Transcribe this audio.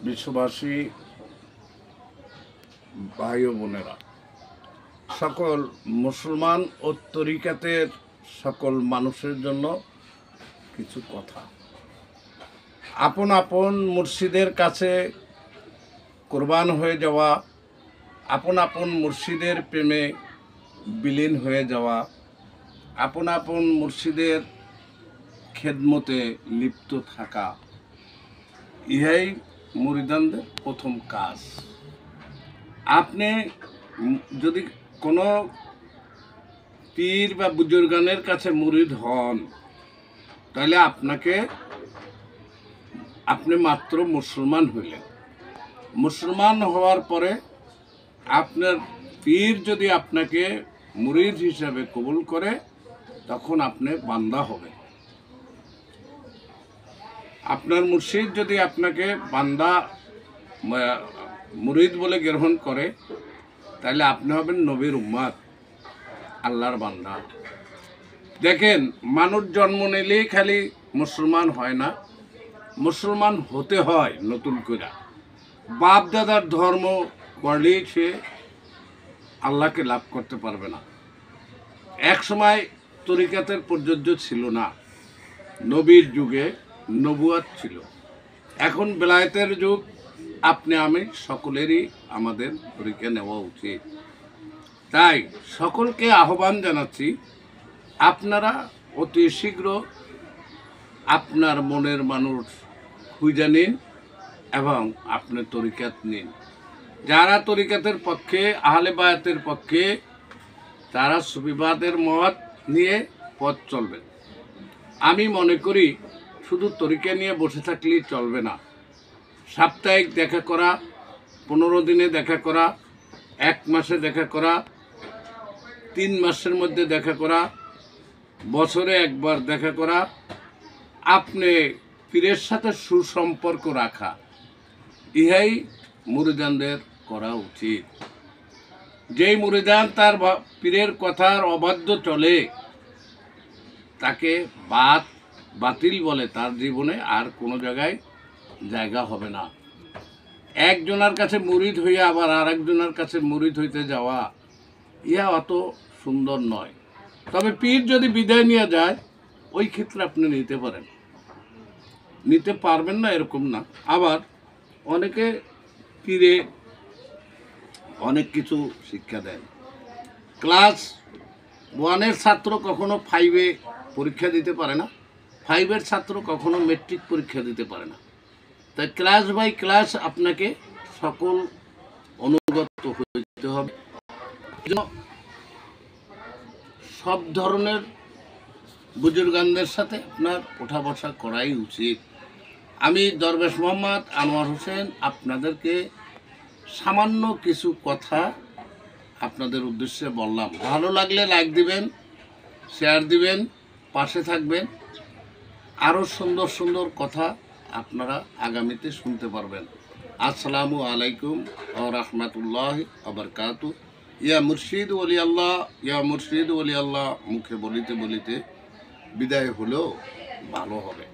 বিশ্ববাসী ভাই ও বোনেরা, সকল মুসলমান ও তরিকাতের সকল মানুষের জন্য কিছু কথা। আপন আপন মুর্শিদের কাছে কোরবান হয়ে যাওয়া, আপন আপন মুর্শিদের প্রেমে বিলীন হয়ে যাওয়া, আপন আপন মুর্শিদের খেদমতে লিপ্ত থাকা, ইহাই মুরিদানদের প্রথম কাজ। আপনি যদি কোনো পীর বা বুজুর্গানের কাছে মুরিদ হন, তাহলে আপনি মাত্র মুসলমান হইলেন। মুসলমান হওয়ার পরে আপনার পীর যদি আপনাকে মুরিদ হিসাবে কবুল করে, তখন আপনি বান্দা হবেন। আপনার মুর্শিদ যদি আপনাকে বান্দা মুরিদ বলে গ্রহণ করে, তাহলে আপনি হবেন নবীর উম্মত, আল্লাহর বান্দা। দেখেন, মানুষ জন্ম নিলেই খালি মুসলমান হয় না, মুসলমান হতে হয় নতুন করে। বাপ দাদার ধর্ম করলেই সে আল্লাহকে লাভ করতে পারবে না। এক সময় তরিকাতের প্রযোজ্য ছিল না, নবীর যুগে নবুয়াত ছিল। এখন বেলায়েতের যুগ, আপনি আমি সকলেরই আমাদের তরিকা নেওয়া উচিত। তাই সকলকে আহ্বান জানাচ্ছি, আপনারা অতি শীঘ্র আপনার মনের মানুষ খুঁজে নিন এবং আপনার তরিকাত নিন। যারা তরিকাতের পক্ষে, আহলে বায়াতের পক্ষে, তারা সুফিবাদের মত নিয়ে পথ চলবেন। আমি মনে করি শুধু তরিকা নিয়ে বসে থাকলেই চলবে না। সাপ্তাহিক দেখা করা, 15 দিনে দেখা করা, 1 মাসে দেখা করা, 3 মাসের মধ্যে দেখা করা, বছরে একবার দেখা করা, আপনি পীরের সাথে সুসম্পর্ক রাখা, ইহাই মুরিদানদের করা উচিত। যেই মুরিদান তার পীরের কথার অবাধ্য চলে, তাকে বাতিল বলে, তার জীবনে আর কোনো জায়গায় জায়গা হবে না। একজনের কাছে মুরিদ হইয়া আবার আরেকজনের কাছে মুরিদ হইতে যাওয়া, ইহা অত সুন্দর নয়। তবে পীর যদি বিদায় নিয়ে যায়, ওই ক্ষেত্রে আপনি নিতে পারেন, নিতে পারবেন না এরকম না। আবার অনেকে পীরে অনেক কিছু শিক্ষা দেন। ক্লাস 1-এর ছাত্র কখনো 5-এ পরীক্ষা দিতে পারে না, 5-এর ছাত্র কখনো মেট্রিক পরীক্ষা দিতে পারে না। তাই ক্লাস বাই ক্লাস আপনাকে সকল অনুগত হইতে হবে। সব ধরনের বুজুর্গানদের সাথে আপনার ওঠা বসা করাই উচিত। আমি দরবেশ মোহাম্মদ আনোয়ার হোসেন আপনাদেরকে সামান্য কিছু কথা আপনাদের উদ্দেশ্যে বললাম। ভালো লাগলে লাইক দিবেন, শেয়ার দিবেন, পাশে থাকবেন। আরও সুন্দর সুন্দর কথা আপনারা আগামীতে শুনতে পারবেন। আসসালামু আলাইকুম ওয়া রাহমাতুল্লাহি ওয়া বারাকাতুহু। ইয়া মুর্শিদ ওলি আল্লাহ, ইয়া মুর্শিদ ওলি আল্লাহ মুখে বলিতে বলিতে বিদায় হলেও ভালো হবে।